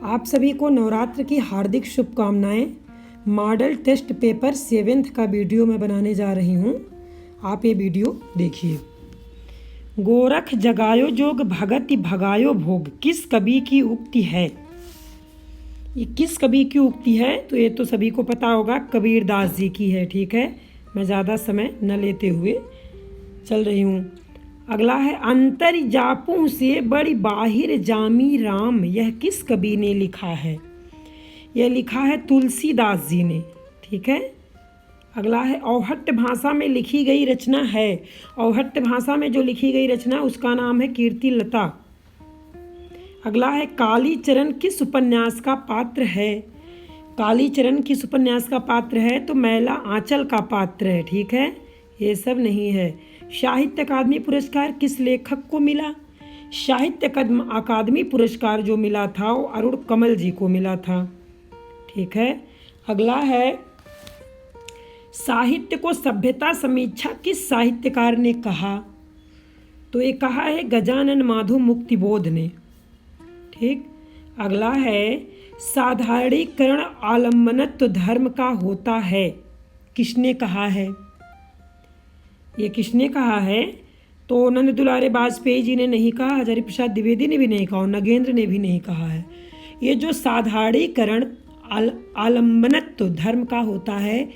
आप सभी को नवरात्र की हार्दिक शुभकामनाएं। मॉडल टेस्ट पेपर 7th का वीडियो मैं बनाने जा रही हूं। आप ये वीडियो देखिए। गोरख जगायो जोग भगति भगायो भोग किस कवि की उक्ति है? ये किस कवि की उक्ति है? तो ये तो सभी को पता होगा, कबीर दास जी की है। ठीक है, मैं ज़्यादा समय न लेते हुए चल रही हूँ। अगला है, अंतर जापूं से बड़ी बाहिर जामी राम, यह किस कवि ने लिखा है? यह लिखा है तुलसीदास जी ने। ठीक है। अगला है, औहट्य भाषा में लिखी गई रचना है। औहट्य भाषा में जो लिखी गई रचना उसका नाम है कीर्तिलता। अगला है, कालीचरण किस उपन्यास का पात्र है? कालीचरण किस उपन्यास का पात्र है? तो मैला आंचल का पात्र है। ठीक है, ये सब नहीं है। साहित्य अकादमी पुरस्कार किस लेखक को मिला? साहित्य अकादमी पुरस्कार जो मिला था वो अरुण कमल जी को मिला था। ठीक है। अगला है, साहित्य को सभ्यता समीक्षा किस साहित्यकार ने कहा? तो ये कहा है गजानन माधव मुक्तिबोध ने। ठीक। अगला है, साधारणीकरण आलम्बनत्व धर्म का होता है, किसने कहा है? ये किसने कहा है? तो नंद दुलारे वाजपेयी जी ने नहीं कहा, हजारी प्रसाद द्विवेदी ने भी नहीं कहा और नगेंद्र ने भी नहीं कहा है। ये जो साधारणीकरण आलम्बनत्व धर्म का होता है,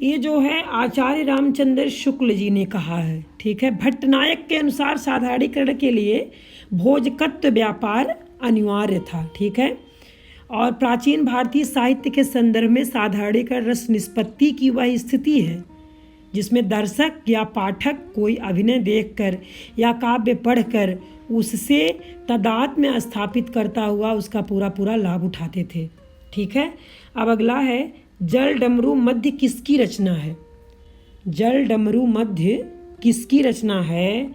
ये जो है आचार्य रामचंद्र शुक्ल जी ने कहा है। ठीक है। भट्टनायक के अनुसार साधारणीकरण के लिए भोजकत्व व्यापार अनिवार्य था। ठीक है। और प्राचीन भारतीय साहित्य के संदर्भ में साधारणीकरण रस निष्पत्ति की वह स्थिति है जिसमें दर्शक या पाठक कोई अभिनय देखकर या काव्य पढ़कर उससे तादात्म्य स्थापित करता हुआ उसका पूरा लाभ उठाते थे। ठीक है। अब अगला है, जल डमरू मध्य किसकी रचना है? जल डमरू मध्य किसकी रचना है?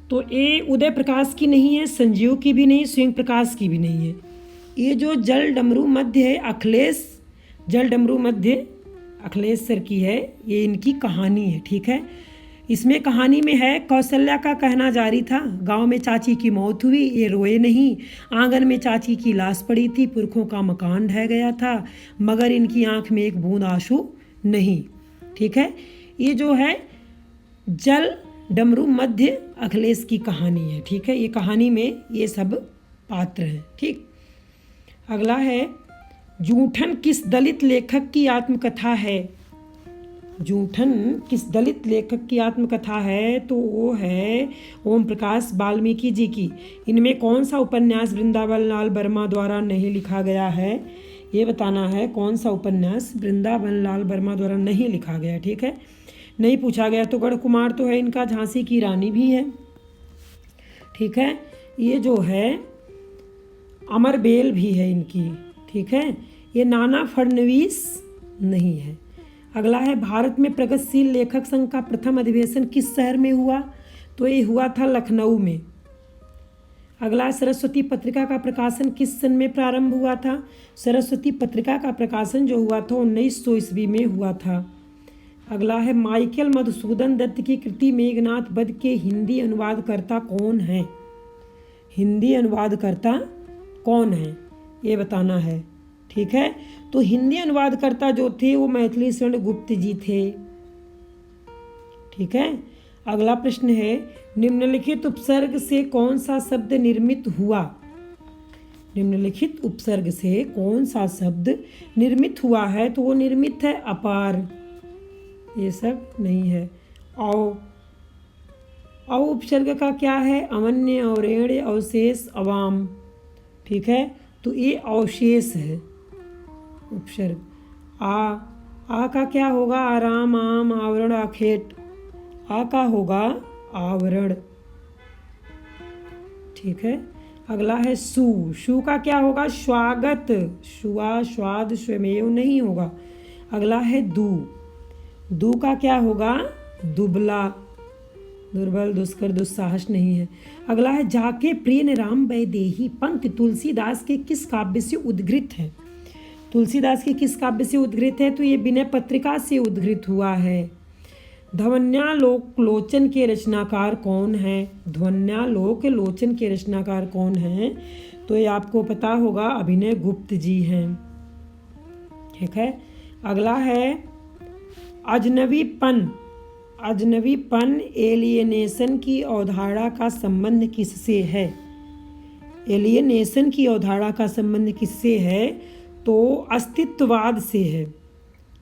तो ये उदय प्रकाश की नहीं है, संजीव की भी नहीं, स्वयं प्रकाश की भी नहीं है। ये जो जल डमरू मध्य है, अखिलेश जल डमरू मध्य अखिलेश सर की है। ये इनकी कहानी है। ठीक है। इसमें कहानी में है, कौशल्या का कहना जारी था, गांव में चाची की मौत हुई, ये रोए नहीं, आंगन में चाची की लाश पड़ी थी, पुरखों का मकान ढह गया था, मगर इनकी आंख में एक बूंद आंसू नहीं। ठीक है। ये जो है जल डमरू मध्य अखिलेश की कहानी है। ठीक है। ये कहानी में ये सब पात्र हैं। ठीक। अगला है, जूठन किस दलित लेखक की आत्मकथा है? जूठन किस दलित लेखक की आत्मकथा है? तो वो है ओम प्रकाश वाल्मीकि जी की। इनमें कौन सा उपन्यास वृंदावन लाल वर्मा द्वारा नहीं लिखा गया है? ये बताना है कौन सा उपन्यास वृंदावन लाल वर्मा द्वारा नहीं लिखा गया। ठीक है। नहीं पूछा गया तो गढ़ कुमार तो है इनका, झांसी की रानी भी है। ठीक है। ये जो है अमरबेल भी है इनकी। ठीक है। ये नाना फडणवीस नहीं है। अगला है, भारत में प्रगतिशील लेखक संघ का प्रथम अधिवेशन किस शहर में हुआ? तो ये हुआ था लखनऊ में। अगला, सरस्वती पत्रिका का प्रकाशन किस सन में प्रारंभ हुआ था? सरस्वती पत्रिका का प्रकाशन जो हुआ था 1900 ईस्वी में हुआ था। अगला है, माइकल मधुसूदन दत्त की कृति मेघनाथ वध के हिंदी अनुवादकर्ता कौन है? हिंदी अनुवादकर्ता कौन है ये बताना है। ठीक है। तो हिंदी अनुवादकर्ता जो थे वो मैथिली शरण गुप्त जी थे। ठीक है। अगला प्रश्न है, निम्नलिखित उपसर्ग से कौन सा शब्द निर्मित हुआ? निम्नलिखित उपसर्ग से कौन सा शब्द निर्मित हुआ है? तो वो निर्मित है अपार। ये सब नहीं है। औ उपसर्ग का क्या है? अवन्य, औरेण्य, अवशेष, अवाम। ठीक है। तो ये अवशेष है उपसर्ग। आ का क्या होगा? आराम, आम, आवरण, आखेट। आ का होगा आवरण। ठीक है। अगला है, शु का क्या होगा? स्वागत। शुआ, स्वाद, स्वमेव नहीं होगा। अगला है, दू का क्या होगा? दुबला, दुर्बल, दुष्कर, दुस्साहस नहीं है। अगला है, जाके प्रिय राम वैदेही पंक्ति तुलसीदास के किस काव्य से उद्घृत है? तुलसीदास के किस काव्य से उद्घृत है? तो ये विनय पत्रिका से उद्घृत हुआ है। ध्वन्यालोक लोचन के रचनाकार कौन है? ध्वन्यालोक लोचन के रचनाकार कौन है? तो ये आपको पता होगा अभिनय गुप्त जी हैं। ठीक है, अगला है अजनबीपन। अजनबीपन एलियनेशन की अवधारणा का संबंध किससे है? एलियनेशन की अवधारणा का संबंध किससे है? तो अस्तित्ववाद से है।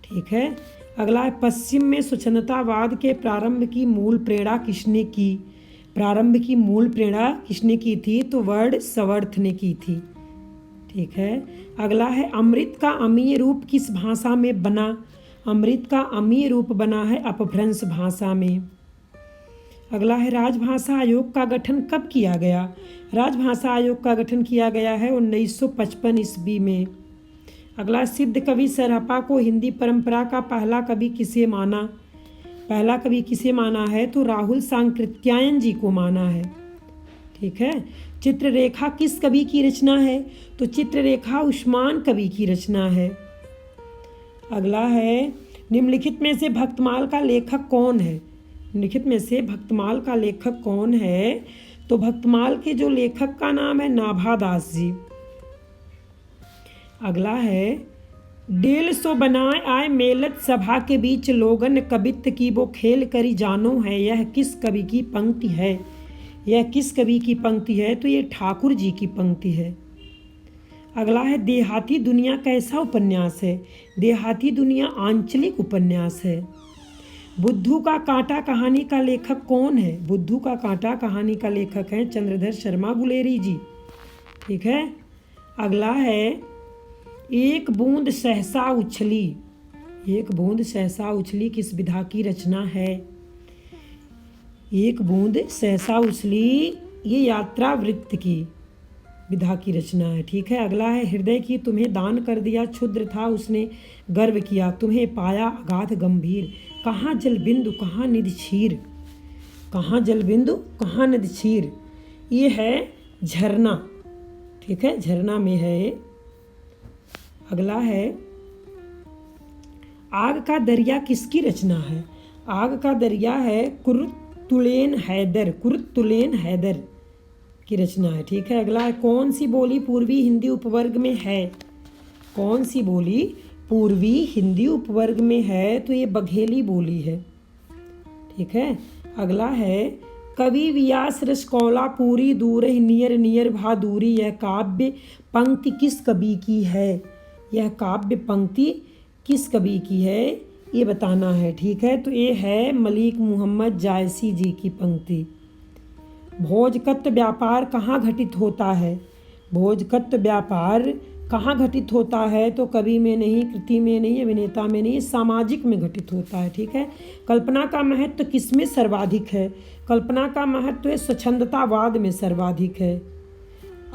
ठीक है, अगला है पश्चिम में स्वच्छंदतावाद के प्रारंभ की मूल प्रेरणा किसने की? प्रारंभ की मूल प्रेरणा किसने की थी? तो वर्ड्सवर्थ ने की थी। ठीक है, अगला है अमृत का अमीय रूप किस भाषा में बना? अमृत का अमीय रूप बना है अपभ्रंश भाषा में। अगला है राजभाषा आयोग का गठन कब किया गया? राजभाषा आयोग का गठन किया गया है 1955 ईस्वी में। अगला सिद्ध कवि सरहपा को हिंदी परंपरा का पहला कवि किसे माना? पहला कवि किसे माना है? तो राहुल सांकृत्यायन जी को माना है। ठीक है, चित्ररेखा किस कवि की रचना है? तो चित्ररेखा उस्मान कवि की रचना है। अगला है निम्नलिखित में से भक्तमाल का लेखक कौन है? निम्नलिखित में से भक्तमाल का लेखक कौन है? तो भक्तमाल के जो लेखक का नाम है नाभादास जी। अगला है 150 बनाए आए मेलत सभा के बीच लोगन कवित्व की वो खेल करी जानो है, यह किस कवि की पंक्ति है? यह किस कवि की पंक्ति है? तो ये ठाकुर जी की पंक्ति है। अगला है देहाती दुनिया कैसा उपन्यास है? देहाती दुनिया आंचलिक उपन्यास है। बुद्धू का कांटा कहानी का लेखक कौन है? बुद्धू का कांटा कहानी का लेखक है चंद्रधर शर्मा गुलेरी जी। ठीक है, अगला है एक बूंद सहसा उछली। एक बूंद सहसा उछली किस विधा की रचना है? एक बूंद सहसा उछली ये यात्रा वृत्त की विधा की रचना है। ठीक है, अगला है हृदय की तुम्हें दान कर दिया, क्षुद्र था उसने गर्व किया, तुम्हें पाया अगाध गंभीर, कहाँ जल बिंदु कहाँ निधि क्षीर। कहाँ जल बिंदु कहाँ निधि क्षीर, ये है झरना। ठीक है, झरना में है ये। अगला है आग का दरिया किसकी रचना है? आग का दरिया है कुर्तुलेन हैदर। कुर्तुलेन हैदर की रचना है। ठीक है, अगला है कौन सी बोली पूर्वी हिंदी उपवर्ग में है? कौन सी बोली पूर्वी हिंदी उपवर्ग में है? तो ये बघेली बोली है। ठीक है, अगला है कवि व्यास रसकौला पूरी दूर नियर नियर भा दूरी, यह काव्य पंक्ति किस कवि की है? यह काव्य पंक्ति किस कवि की है ये बताना है। ठीक है, तो ये है मलिक मोहम्मद जायसी जी की पंक्ति। भोजकत्व व्यापार कहाँ घटित होता है? भोजकत्व व्यापार कहाँ घटित होता है? तो कवि में नहीं, कृति में नहीं, अभिनेता में नहीं, सामाजिक में घटित होता है। ठीक है, कल्पना का महत्व किसमें सर्वाधिक है? कल्पना का महत्व स्वच्छंदतावाद में सर्वाधिक है।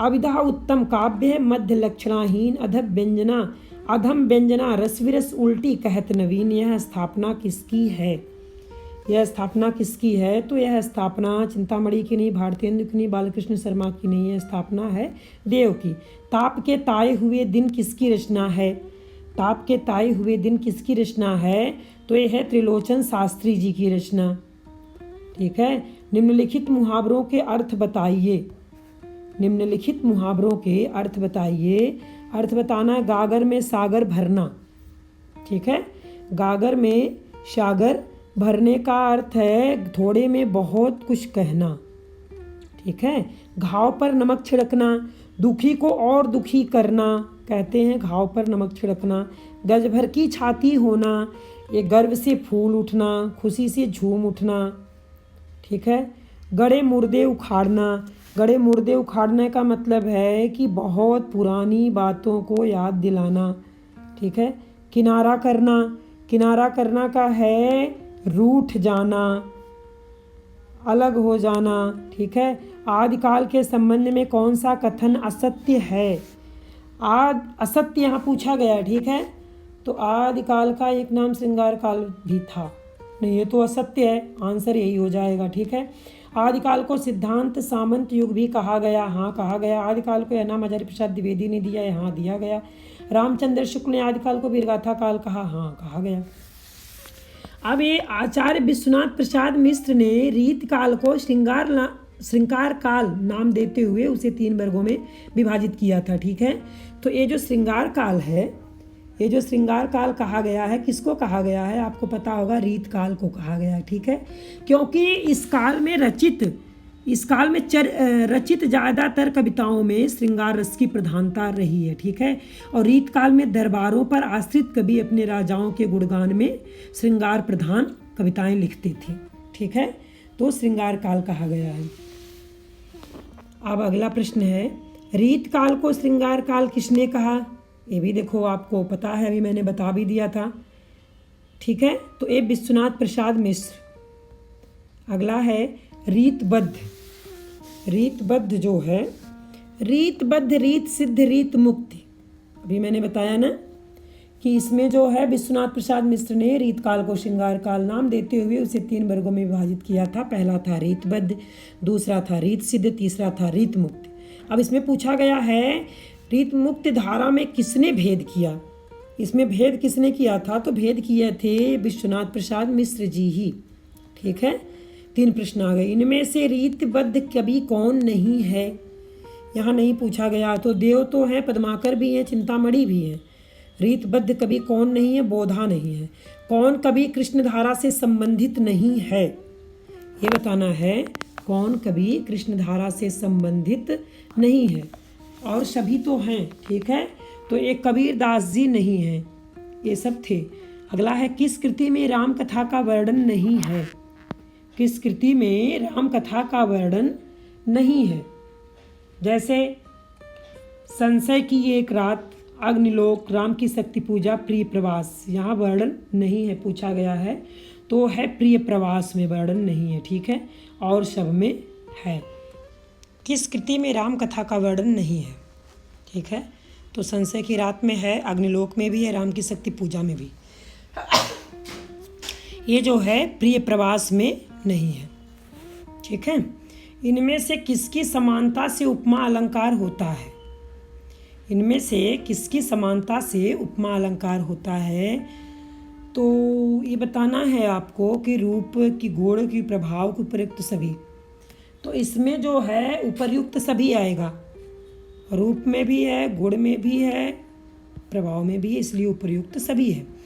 अविधा उत्तम काव्य है, मध्य लक्षणाहीन, अधम व्यंजना रसविरस उल्टी कहत नवीन, यह स्थापना किसकी है? यह स्थापना किसकी है? तो यह स्थापना चिंतामणि की नहीं, भारतेंदु की नहीं, बालकृष्ण शर्मा की नहीं, यह स्थापना है देव की। ताप के ताए हुए दिन किसकी रचना है? ताप के ताए हुए दिन किसकी रचना है? तो यह है त्रिलोचन शास्त्री जी की रचना। ठीक है, निम्नलिखित मुहावरों के अर्थ बताइए। निम्नलिखित मुहावरों के अर्थ बताइए। अर्थ बताना, गागर में सागर भरना। ठीक है, गागर में सागर भरने का अर्थ है थोड़े में बहुत कुछ कहना। ठीक है, घाव पर नमक छिड़कना, दुखी को और दुखी करना कहते हैं घाव पर नमक छिड़कना। गज भर की छाती होना, ये गर्व से फूल उठना, खुशी से झूम उठना। ठीक है, गड़े मुर्दे उखाड़ना। गड़े मुर्दे उखाड़ने का मतलब है कि बहुत पुरानी बातों को याद दिलाना। ठीक है, किनारा करना। किनारा करना का है रूठ जाना, अलग हो जाना। ठीक है, आदिकाल के संबंध में कौन सा कथन असत्य है? असत्य यहाँ पूछा गया। ठीक है, तो आदिकाल का एक नाम श्रृंगार काल भी था। नहीं, ये तो असत्य है, आंसर यही हो जाएगा। ठीक है, आदिकाल को सिद्धांत सामंत युग भी कहा गया। हाँ, कहा गया। आदिकाल को यह नाम आचार्य प्रसाद द्विवेदी ने दिया है। हाँ, दिया गया। रामचंद्र शुक्ल ने आदिकाल को वीरगाथा काल कहा। हाँ, कहा गया। अब ये आचार्य विश्वनाथ प्रसाद मिश्र ने रीत काल को श्रृंगार काल नाम देते हुए उसे 3 वर्गों में विभाजित किया था। ठीक है, तो ये जो श्रृंगार काल है, ये जो श्रृंगार काल कहा गया है, किसको कहा गया है आपको पता होगा, रीत काल को कहा गया है। ठीक है, क्योंकि इस काल में रचित ज़्यादातर कविताओं में श्रृंगार रस की प्रधानता रही है। ठीक है, और रीत काल में दरबारों पर आश्रित कवि अपने राजाओं के गुणगान में श्रृंगार प्रधान कविताएं लिखते थे। ठीक है, तो श्रृंगार काल कहा गया है। अब अगला प्रश्न है, रीत काल को श्रृंगार काल किसने कहा? ये भी देखो आपको पता है, अभी मैंने बता भी दिया था। ठीक है, तो ये विश्वनाथ प्रसाद मिश्र। अगला है रीतबद्ध। रीतबद्ध जो है, रीतबद्ध, रीत सिद्ध, रीत मुक्ति। अभी मैंने बताया ना कि इसमें जो है विश्वनाथ प्रसाद मिश्र ने रीत काल को श्रृंगार काल नाम देते हुए उसे 3 वर्गों में विभाजित किया था। पहला था रीतबद्ध, दूसरा था रीत सिद्ध, तीसरा था रीत मुक्ति। अब इसमें पूछा गया है रीत मुक्ति धारा में किसने भेद किया? इसमें भेद किसने किया था? तो भेद किए थे विश्वनाथ प्रसाद मिश्र जी ही। ठीक है, 3 प्रश्न आ गए। इनमें से रीतबद्ध कवि कौन नहीं है? यहाँ नहीं पूछा गया। तो देव तो हैं, पद्माकर भी हैं, चिंतामणि भी हैं। रीतबद्ध कवि कौन नहीं है? बोधा नहीं है। कौन कवि कृष्णधारा से संबंधित नहीं है, ये बताना है। कौन कवि कृष्णधारा से संबंधित नहीं है? और सभी तो हैं। ठीक है, तो एक कबीरदास जी नहीं है, ये सब थे। अगला है, किस कृति में राम कथा का वर्णन नहीं है? किस कृति में राम कथा का वर्णन नहीं है? जैसे संशय की एक रात, अग्निलोक, राम की शक्ति पूजा, प्रिय प्रवास, यहाँ वर्णन नहीं है, पूछा गया है तो है प्रिय प्रवास में वर्णन नहीं है। ठीक है, और सब में है। किस कृति में राम कथा का वर्णन नहीं है? ठीक है, तो संशय की रात में है, अग्निलोक में भी है, राम की शक्ति पूजा में भी। ये जो है प्रिय प्रवास में नहीं है। ठीक है, इनमें से किसकी समानता से उपमा अलंकार होता है? इनमें से किसकी समानता से उपमा अलंकार होता है? तो ये बताना है आपको कि रूप की, गुण की, प्रभाव की, उपयुक्त सभी। तो इसमें जो है उपयुक्त सभी आएगा। रूप में भी है, गुण में भी है, प्रभाव में भी है, इसलिए उपयुक्त सभी है।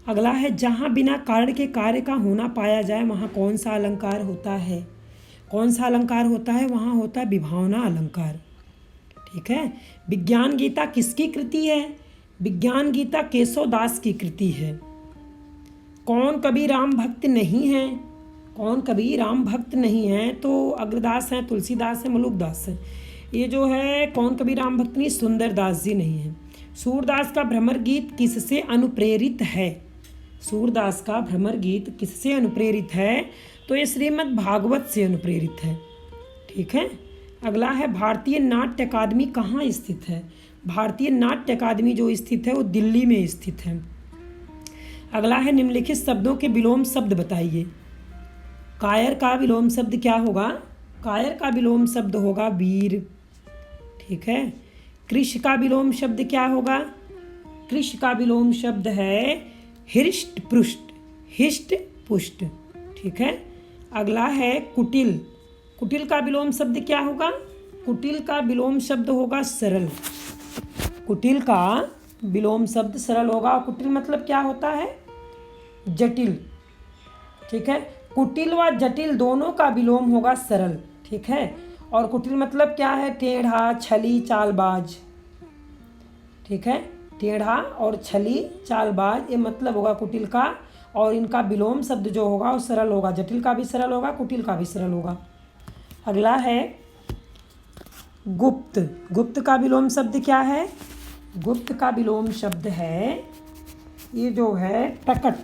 अगला है, जहाँ बिना कारण के कार्य का होना पाया जाए वहाँ कौन सा अलंकार होता है? कौन सा अलंकार होता है? वहाँ होता है विभावना अलंकार। ठीक है, विज्ञान गीता किसकी कृति है? विज्ञान गीता केशव दास की कृति है। कौन कवि राम भक्त नहीं है? कौन कवि राम भक्त नहीं है? तो अग्रदास हैं, तुलसीदास हैं, मलुकदास हैं। ये जो है कौन कवि राम भक्त नहीं, सुंदरदास जी नहीं है। सूरदास का भ्रमर गीत किससे अनुप्रेरित है? सूरदास का भ्रमर गीत किससे अनुप्रेरित है? तो ये श्रीमद् भागवत से अनुप्रेरित है। ठीक है, अगला है, भारतीय नाट्य अकादमी कहाँ स्थित है? भारतीय नाट्य अकादमी जो स्थित है वो दिल्ली में स्थित है। अगला है, निम्नलिखित शब्दों के विलोम शब्द बताइए। कायर का विलोम शब्द क्या होगा? कायर का विलोम शब्द होगा वीर। ठीक है, कृष का विलोम शब्द क्या होगा? कृष का विलोम शब्द है हृष्ट पृष्ठ, हिष्ट पुष्ट। ठीक है, अगला है कुटिल। कुटिल का विलोम शब्द क्या होगा? कुटिल का विलोम शब्द होगा सरल। कुटिल का विलोम शब्द सरल होगा। कुटिल मतलब क्या होता है? जटिल। ठीक है, कुटिल व जटिल दोनों का विलोम होगा सरल। ठीक है, और कुटिल मतलब क्या है? टेढ़ा, छली, चालबाज। ठीक है, टेढ़ा और छली, चालबाज, ये मतलब होगा कुटिल का। और इनका विलोम शब्द जो होगा वो सरल होगा। जटिल का भी सरल होगा, कुटिल का भी सरल होगा। अगला है गुप्त। गुप्त का विलोम शब्द क्या है? गुप्त का विलोम शब्द है, ये जो है प्रकट।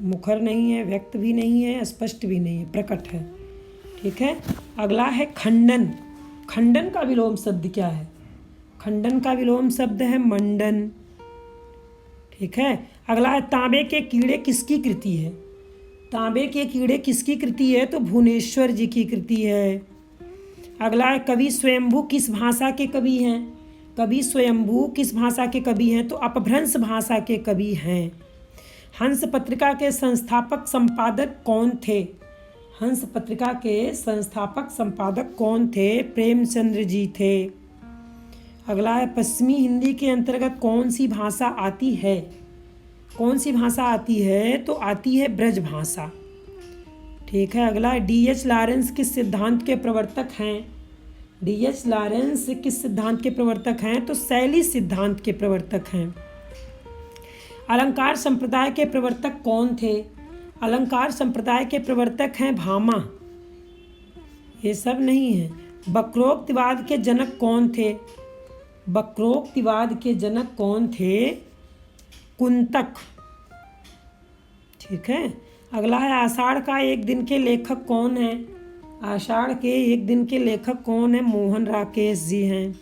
मुखर नहीं है, व्यक्त भी नहीं है, स्पष्ट भी नहीं है, प्रकट है। ठीक है, अगला है खंडन। खंडन का विलोम शब्द क्या है? खंडन का विलोम शब्द है मंडन। ठीक है, अगला है, तांबे के कीड़े किसकी कृति है? तांबे के कीड़े किसकी कृति है? तो भुवनेश्वर जी की कृति है। अगला है, कवि स्वयंभू किस भाषा के कवि हैं? कवि स्वयंभू किस भाषा के कवि हैं? तो अपभ्रंश भाषा के कवि हैं। हंस पत्रिका के संस्थापक संपादक कौन थे? हंस पत्रिका के संस्थापक संपादक कौन थे? प्रेमचंद्र जी थे। अगला है पश्चिमी हिंदी के अंतर्गत कौन सी भाषा आती है? कौन सी भाषा आती है? तो आती है ब्रज भाषा। ठीक है। अगला है डी.एच. लॉरेंस किस सिद्धांत के प्रवर्तक हैं? डी.एच. लॉरेंस किस सिद्धांत के प्रवर्तक हैं? तो शैली सिद्धांत के प्रवर्तक हैं। अलंकार संप्रदाय के प्रवर्तक कौन थे? अलंकार संप्रदाय के प्रवर्तक हैं भामा। ये सब नहीं है। वक्रोक्तिवाद के जनक कौन थे? वक्रोक्तिवाद के जनक कौन थे? कुंतक। ठीक है। अगला है आषाढ़ का एक दिन के लेखक कौन है? आषाढ़ के एक दिन के लेखक कौन है? मोहन राकेश जी हैं।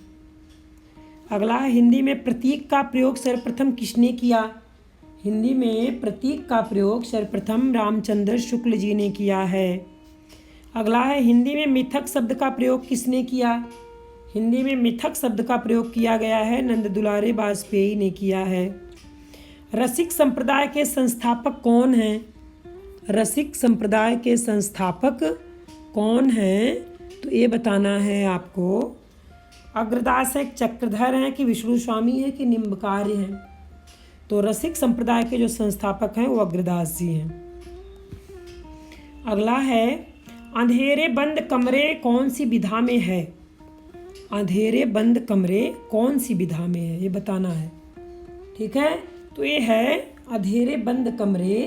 अगला है हिंदी में प्रतीक का प्रयोग सर्वप्रथम किसने किया? हिंदी में प्रतीक का प्रयोग सर्वप्रथम रामचंद्र शुक्ल जी ने किया है। अगला है हिंदी में मिथक शब्द का प्रयोग किसने किया? हिंदी में मिथक शब्द का प्रयोग किया गया है नंद दुलारे वाजपेयी ने किया है। रसिक संप्रदाय के संस्थापक कौन हैं? रसिक संप्रदाय के संस्थापक कौन हैं? तो ये बताना है आपको। अग्रदास है, चक्रधर हैं कि विष्णु स्वामी है कि निम्बकार्य हैं? तो रसिक संप्रदाय के जो संस्थापक हैं वो अग्रदास जी हैं। अगला है अंधेरे बंद कमरे कौन सी विधा में है? अंधेरे बंद कमरे कौन सी विधा में है? ये बताना है। ठीक है। तो ये है अंधेरे बंद कमरे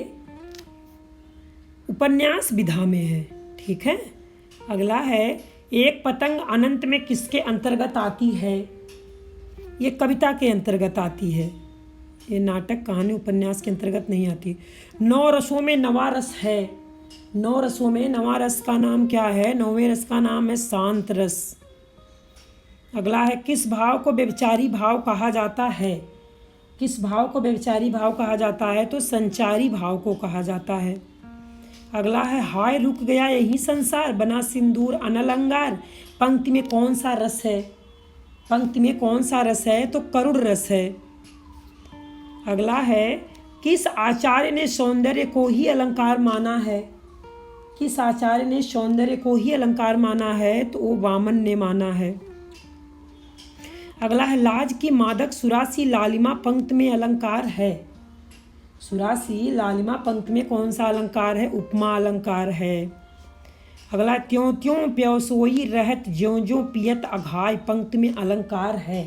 उपन्यास विधा में है। ठीक है। अगला है एक पतंग अनंत में किसके अंतर्गत आती है? ये कविता के अंतर्गत आती है। ये नाटक कहानी उपन्यास के अंतर्गत नहीं आती। 9 रसों में 9वां रस है। 9 रसों में 9वां रस का नाम क्या है? 9वें रस का नाम है शांत रस। अगला है किस भाव को व्यभिचारी भाव कहा जाता है? किस भाव को व्यभिचारी भाव कहा जाता है? तो संचारी भाव को कहा जाता है। अगला है हाय रुक गया यही संसार बना सिंदूर अनलंगार पंक्ति में कौन सा रस है? पंक्ति में कौन सा रस है? तो करुण रस है। अगला है किस आचार्य ने सौंदर्य को ही अलंकार माना है? किस आचार्य ने सौंदर्य को ही अलंकार माना है? तो वो वामन ने माना है। अगला है लाज की मादक सुरासी लालिमा पंक्ति में अलंकार है। सुरासी लालिमा पंक्ति में कौन सा अलंकार है? उपमा अलंकार है। अगला त्यों त्यों प्योसोई रहत ज्यों ज्यों पियत अघाय पंक्ति में अलंकार है।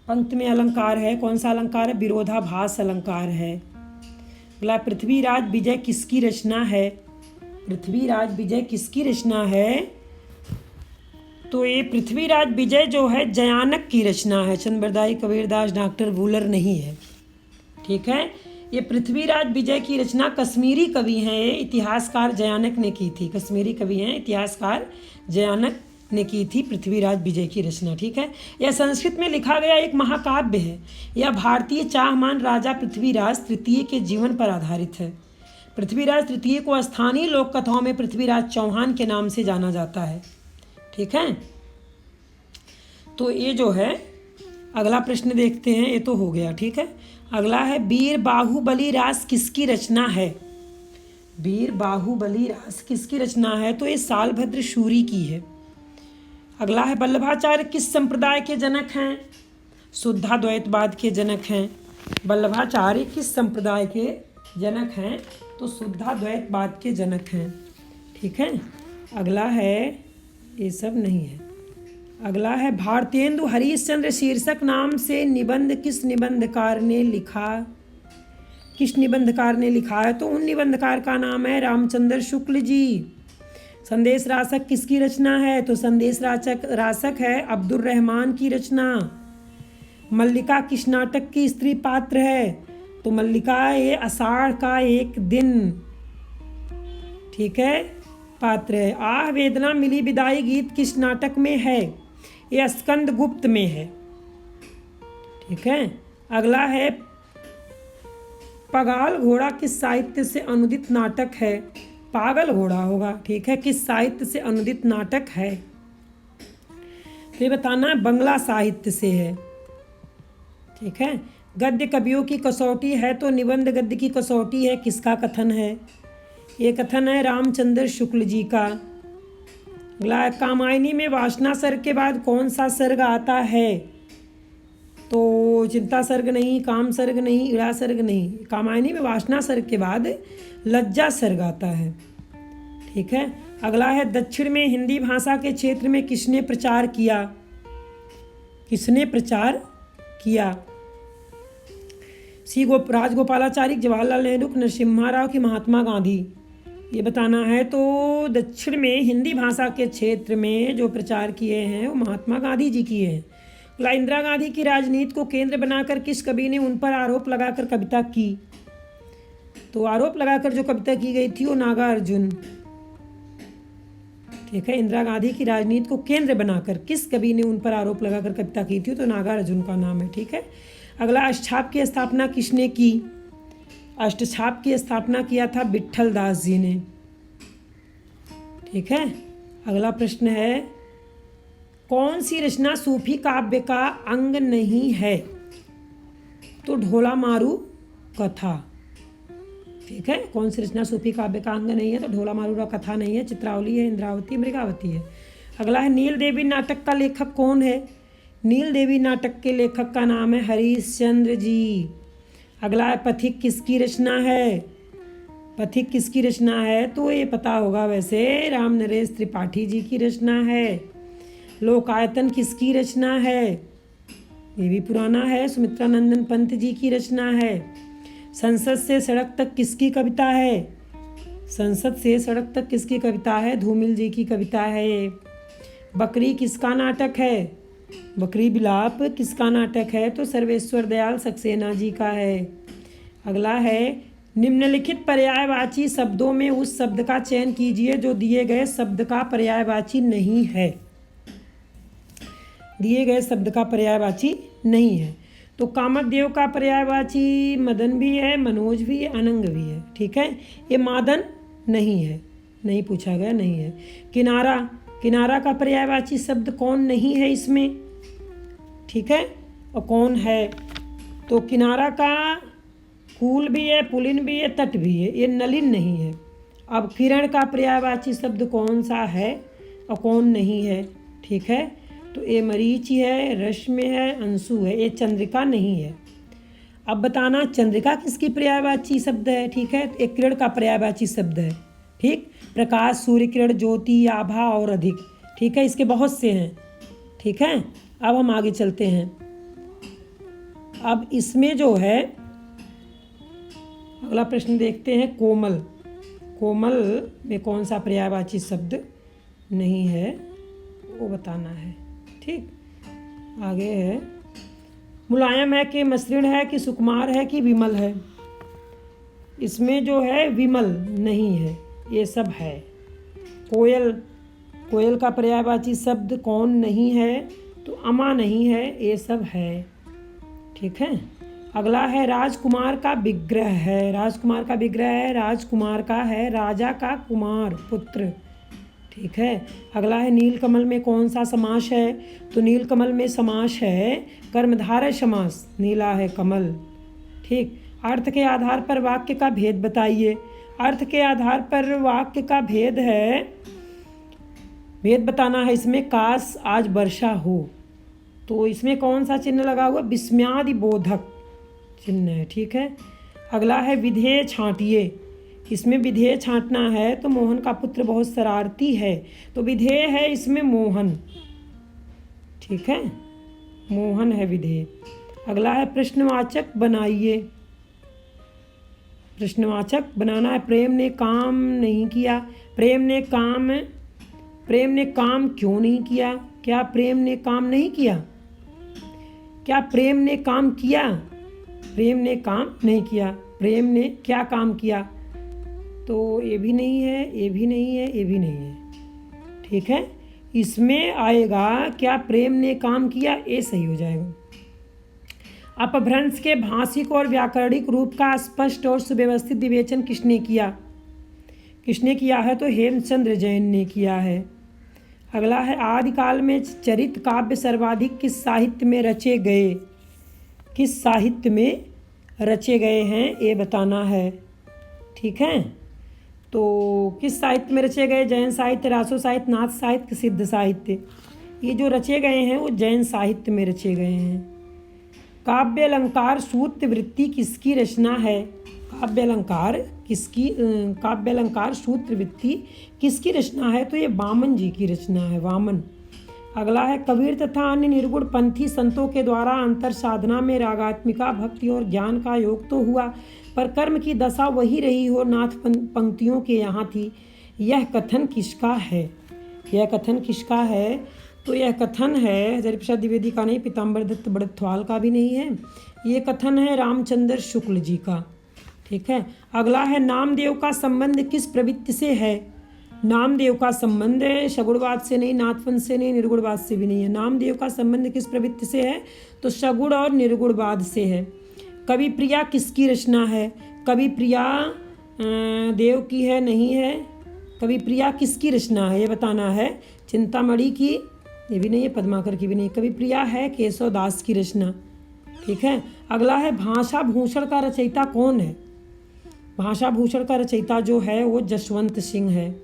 पंक्ति में अलंकार है। कौन सा अलंकार है? विरोधाभास अलंकार है। अगला पृथ्वीराज विजय किसकी रचना है? पृथ्वीराज विजय किसकी रचना है? तो ये पृथ्वीराज विजय जो है जयानक की रचना है। चंद्रबरदाई कबीरदास डॉक्टर वूलर नहीं है। ठीक है। ये पृथ्वीराज विजय की रचना कश्मीरी कवि हैं, ये इतिहासकार जयानक ने की थी। कश्मीरी कवि हैं, इतिहासकार जयानक ने की थी पृथ्वीराज विजय की रचना। ठीक है। यह संस्कृत में लिखा गया एक महाकाव्य है। यह भारतीय चाहमान राजा पृथ्वीराज तृतीय के जीवन पर आधारित है। पृथ्वीराज तृतीय को स्थानीय लोक कथाओं में पृथ्वीराज चौहान के नाम से जाना जाता है। ठीक है। तो ये जो है अगला प्रश्न देखते हैं। ये तो हो गया। ठीक है। अगला है वीर बाहुबली रास किसकी रचना है? वीर बाहुबली रास किसकी रचना है? तो ये सालभद्र शूरी की है। अगला है वल्लभाचार्य किस संप्रदाय के जनक हैं? शुद्धाद्वैतवाद के जनक हैं। वल्लभाचार्य किस संप्रदाय के जनक हैं? तो शुद्धाद्वैतवाद के जनक हैं। ठीक है। अगला है ये सब नहीं है। अगला है भारतेंदु हरिश्चंद्र शीर्षक नाम से निबंध किस निबंधकार ने लिखा? किस निबंधकार ने लिखा है? तो उन निबंधकार का नाम है रामचंद्र शुक्ल जी। संदेश रासक किसकी रचना है? तो संदेश रासक है अब्दुल रहमान की रचना। मल्लिका किस नाटक की स्त्री पात्र है? तो मल्लिका ये आषाढ़ का एक दिन, ठीक है, पात्र है। आह वेदना मिली विदाई गीत किस नाटक में है? ये स्कंद गुप्त में है। ठीक है। अगला है पगाल घोड़ा किस साहित्य से अनुदित नाटक है? पागल घोड़ा होगा। ठीक है। किस साहित्य से अनुदित नाटक है? तो ये बताना है बंगला साहित्य से है। ठीक है। गद्य कवियों की कसौटी है तो निबंध गद्य की कसौटी है किसका कथन है? ये कथन है रामचंद्र शुक्ल जी का। अगला है कामायनी में वासना सर्ग के बाद कौन सा सर्ग आता है? तो चिंता सर्ग नहीं, काम सर्ग नहीं, इड़ा सर्ग नहीं। कामायनी में वासना सर्ग के बाद लज्जा सर्ग आता है। ठीक है। अगला है दक्षिण में हिंदी भाषा के क्षेत्र में किसने प्रचार किया? किसने प्रचार किया? राजगोपालाचारी, जवाहरलाल नेहरू, नरसिम्हा राव की महात्मा गांधी? ये बताना है। तो दक्षिण में हिंदी भाषा के क्षेत्र में जो प्रचार किए हैं वो महात्मा गांधी जी किए हैं। इंदिरा गांधी की राजनीति को केंद्र बनाकर किस कवि ने उन पर आरोप लगाकर कविता की? तो आरोप लगाकर जो कविता की गई थी वो नागार्जुन। ठीक है। इंदिरा गांधी की राजनीति को केंद्र बनाकर किस कवि ने उन पर आरोप लगाकर कविता की थी? तो नागार्जुन का नाम है। ठीक है। अगला अष्टछाप की स्थापना किसने की? अष्टछाप की स्थापना किया था विट्ठल दास जी ने। ठीक है। अगला प्रश्न है कौन सी रचना सूफी काव्य का अंग नहीं है? तो ढोला मारू कथा। ठीक है। कौन सी रचना सूफी काव्य का अंग नहीं है? तो ढोला मारू कथा नहीं है, चित्रावली है, इंद्रावती, मृगावती है। अगला है नील देवी नाटक का लेखक कौन है? नील देवी नाटक के लेखक का नाम है हरीशचंद्र जी। अगला है पथिक किसकी रचना है? पथिक किसकी रचना है? तो ये पता होगा वैसे, राम नरेश त्रिपाठी जी की रचना है। लोकायतन किसकी रचना है? ये भी पुराना है, सुमित्रा नंदन पंत जी की रचना है। संसद से सड़क तक किसकी कविता है? संसद से सड़क तक किसकी कविता है? धूमिल जी की कविता है। बकरी किसका नाटक है? बकरी बिलाप किसका नाटक है? तो सर्वेश्वर दयाल सक्सेना जी का है। अगला है निम्नलिखित पर्यायवाची शब्दों में उस शब्द का चयन कीजिए जो दिए गए शब्द का पर्यायवाची नहीं है। दिए गए शब्द का पर्यायवाची नहीं है। तो कामदेव का पर्यायवाची मदन भी है, मनोज भी है, अनंग भी है। ठीक है। ये मादन नहीं है, नहीं पूछा गया, नहीं है। किनारा, किनारा का पर्यायवाची शब्द कौन नहीं है इसमें? ठीक है। और कौन है? तो किनारा का कूल भी है, पुलिन भी है, तट भी है, ये नलिन नहीं है। अब किरण का पर्यायवाची शब्द कौन सा है और कौन नहीं है? ठीक है। तो ये मरीचि है, रश्मि है, अंशु है, ये चंद्रिका नहीं है। अब बताना चंद्रिका किसकी पर्यायवाची शब्द है? ठीक है। एक किरण का पर्यायवाची शब्द है। ठीक। प्रकाश, सूर्य किरण, ज्योति, आभा और अधिक। ठीक है। इसके बहुत से हैं। ठीक है। अब हम आगे चलते हैं। अब इसमें जो है अगला प्रश्न देखते हैं कोमल। कोमल में कौन सा पर्यायवाची शब्द नहीं है वो बताना है। ठीक। आगे है मुलायम है कि मसृण है कि सुकुमार है कि विमल है? इसमें जो है विमल नहीं है, ये सब है। कोयल, कोयल का पर्यायवाची शब्द कौन नहीं है? तो अमा नहीं है, ये सब है। ठीक है। अगला है राजकुमार का विग्रह है। राजकुमार का विग्रह है, राजकुमार का है, राजा का कुमार, पुत्र। ठीक है। अगला है नीलकमल में कौन सा समास है? तो नीलकमल में समास है कर्मधारय समास, नीला है कमल। ठीक। अर्थ के आधार पर वाक्य का भेद बताइए। अर्थ के आधार पर वाक्य का भेद है, भेद बताना है इसमें। काश आज वर्षा हो, तो इसमें कौन सा चिन्ह लगा हुआ? विस्मयादि बोधक चिन्ह है। ठीक है। अगला है विधेय छांटिए। इसमें विधेय छांटना है तो मोहन का पुत्र बहुत शरारती है, तो विधेय है इसमें मोहन। ठीक है। मोहन है विधेय। अगला है प्रश्नवाचक बनाइए। प्रश्नवाचक बनाना है। प्रेम ने काम नहीं किया। प्रेम ने काम क्यों नहीं किया? क्या प्रेम ने काम नहीं किया? क्या प्रेम ने काम किया? प्रेम ने काम नहीं किया। प्रेम ने क्या काम किया? तो ये भी नहीं है, ये भी नहीं है, ये भी नहीं है। ठीक है। इसमें आएगा क्या प्रेम ने काम किया, ये सही हो जाएगा। अपभ्रंश के भाषिक और व्याकरणिक रूप का स्पष्ट और सुव्यवस्थित विवेचन किसने किया? किसने किया है? तो हेमचंद्र जैन ने किया है। अगला है आदिकाल में चरित काव्य सर्वाधिक किस साहित्य में रचे गए? किस साहित्य में रचे गए हैं ये बताना है। ठीक है। तो किस साहित्य में रचे गए? जैन साहित्य, रासो साहित्य, नाथ साहित्य, सिद्ध साहित्य। ये जो रचे गए हैं वो जैन साहित्य में रचे गए हैं। काव्य अलंकार सूत्र वृत्ति किसकी रचना है? काव्य अलंकार सूत्र वृत्ति किसकी रचना है? तो ये वामन जी की रचना है, वामन। अगला है कबीर तथा अन्य निर्गुण पंथी संतों के द्वारा अंतर साधना में रागात्मिका भक्ति और ज्ञान का योग तो हुआ, पर कर्म की दशा वही रही हो, नाथ पंक्तियों के यहाँ थी। यह कथन किसका है? यह कथन किसका है? तो यह कथन है हरिप्रसाद द्विवेदी का नहीं, पीताम्बर दत्त बड़थवाल का भी नहीं है। ये कथन है रामचंद्र शुक्ल जी का। ठीक है। अगला है नामदेव का संबंध किस प्रवृत्ति से है? नामदेव का संबंध शगुणवाद से नहीं, नाथपंथ से नहीं, निर्गुणवाद से भी नहीं है। नामदेव का संबंध किस प्रवृत्ति से है? तो सगुण और निर्गुणवाद से है। कवि प्रिया किसकी रचना है? कवि प्रिया देव की है, नहीं है। कवि प्रिया किसकी रचना है ये बताना है। चिंतामणि की, ये भी नहीं है, पद्माकर की भी नहीं। कवि प्रिया है केशव दास की रचना। ठीक है। अगला है भाषा भूषण का रचयिता कौन है? भाषा भूषण का रचयिता जो है वो जसवंत सिंह है।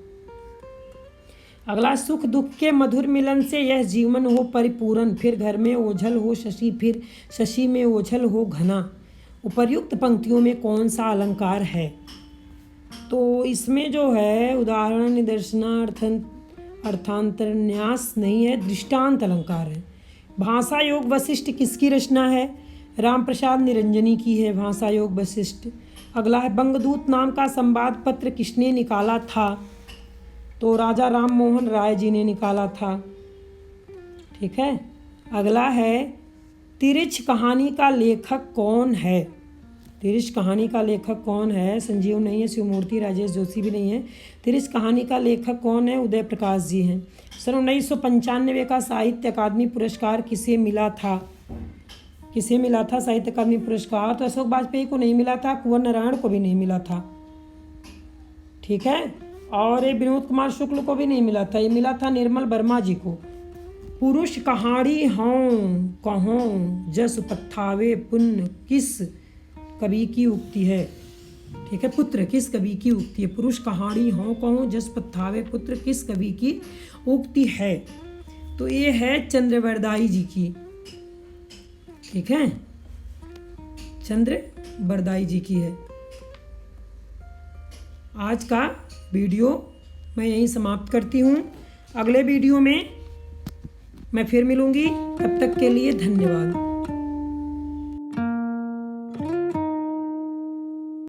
अगला सुख दुख के मधुर मिलन से यह जीवन हो परिपूर्ण, फिर घर में ओझल हो शशि, फिर शशि में ओझल हो घना। उपर्युक्त पंक्तियों में कौन सा अलंकार है? तो इसमें जो है उदाहरण, निदर्शना, अर्थांतर, न्यास नहीं है, दृष्टांत अलंकार है। भाषा योग वशिष्ठ किसकी रचना है? राम प्रसाद निरंजनी की है भाषा योग वशिष्ठ। अगला है बंगदूत नाम का संवाद पत्र किसने निकाला था? तो राजा राम मोहन राय जी ने निकाला था। ठीक है। अगला है तिरछ कहानी का लेखक कौन है? तिरछ कहानी का लेखक कौन है? संजीव नहीं है, शिवमूर्ति, राजेश जोशी भी नहीं है। तिरछ कहानी का लेखक कौन है? उदय प्रकाश जी हैं। सन 1995 का साहित्य अकादमी पुरस्कार किसे मिला था? किसे मिला था साहित्य अकादमी पुरस्कार? तो अशोक वाजपेयी को नहीं मिला था, कुंवर नारायण को भी नहीं मिला था। ठीक है। और ये विनोद कुमार शुक्ल को भी नहीं मिला था, ये मिला था निर्मल वर्मा जी को। पुरुष कहाड़ी हों कहों जस पत्थावे पुण्य किस कवि की उक्ति है? ठीक है। पुत्र किस कवि की उक्ति है? पुरुष कहाड़ी हों कहों जस पत्थावे पुत्र किस कवि की उक्ति है? तो ये है चंद्रवरदाई जी की। ठीक है। चंद्रवरदाई जी की है। आज का वीडियो मैं यहीं समाप्त करती हूँ। अगले वीडियो में मैं फिर मिलूँगी, तब तक के लिए धन्यवाद।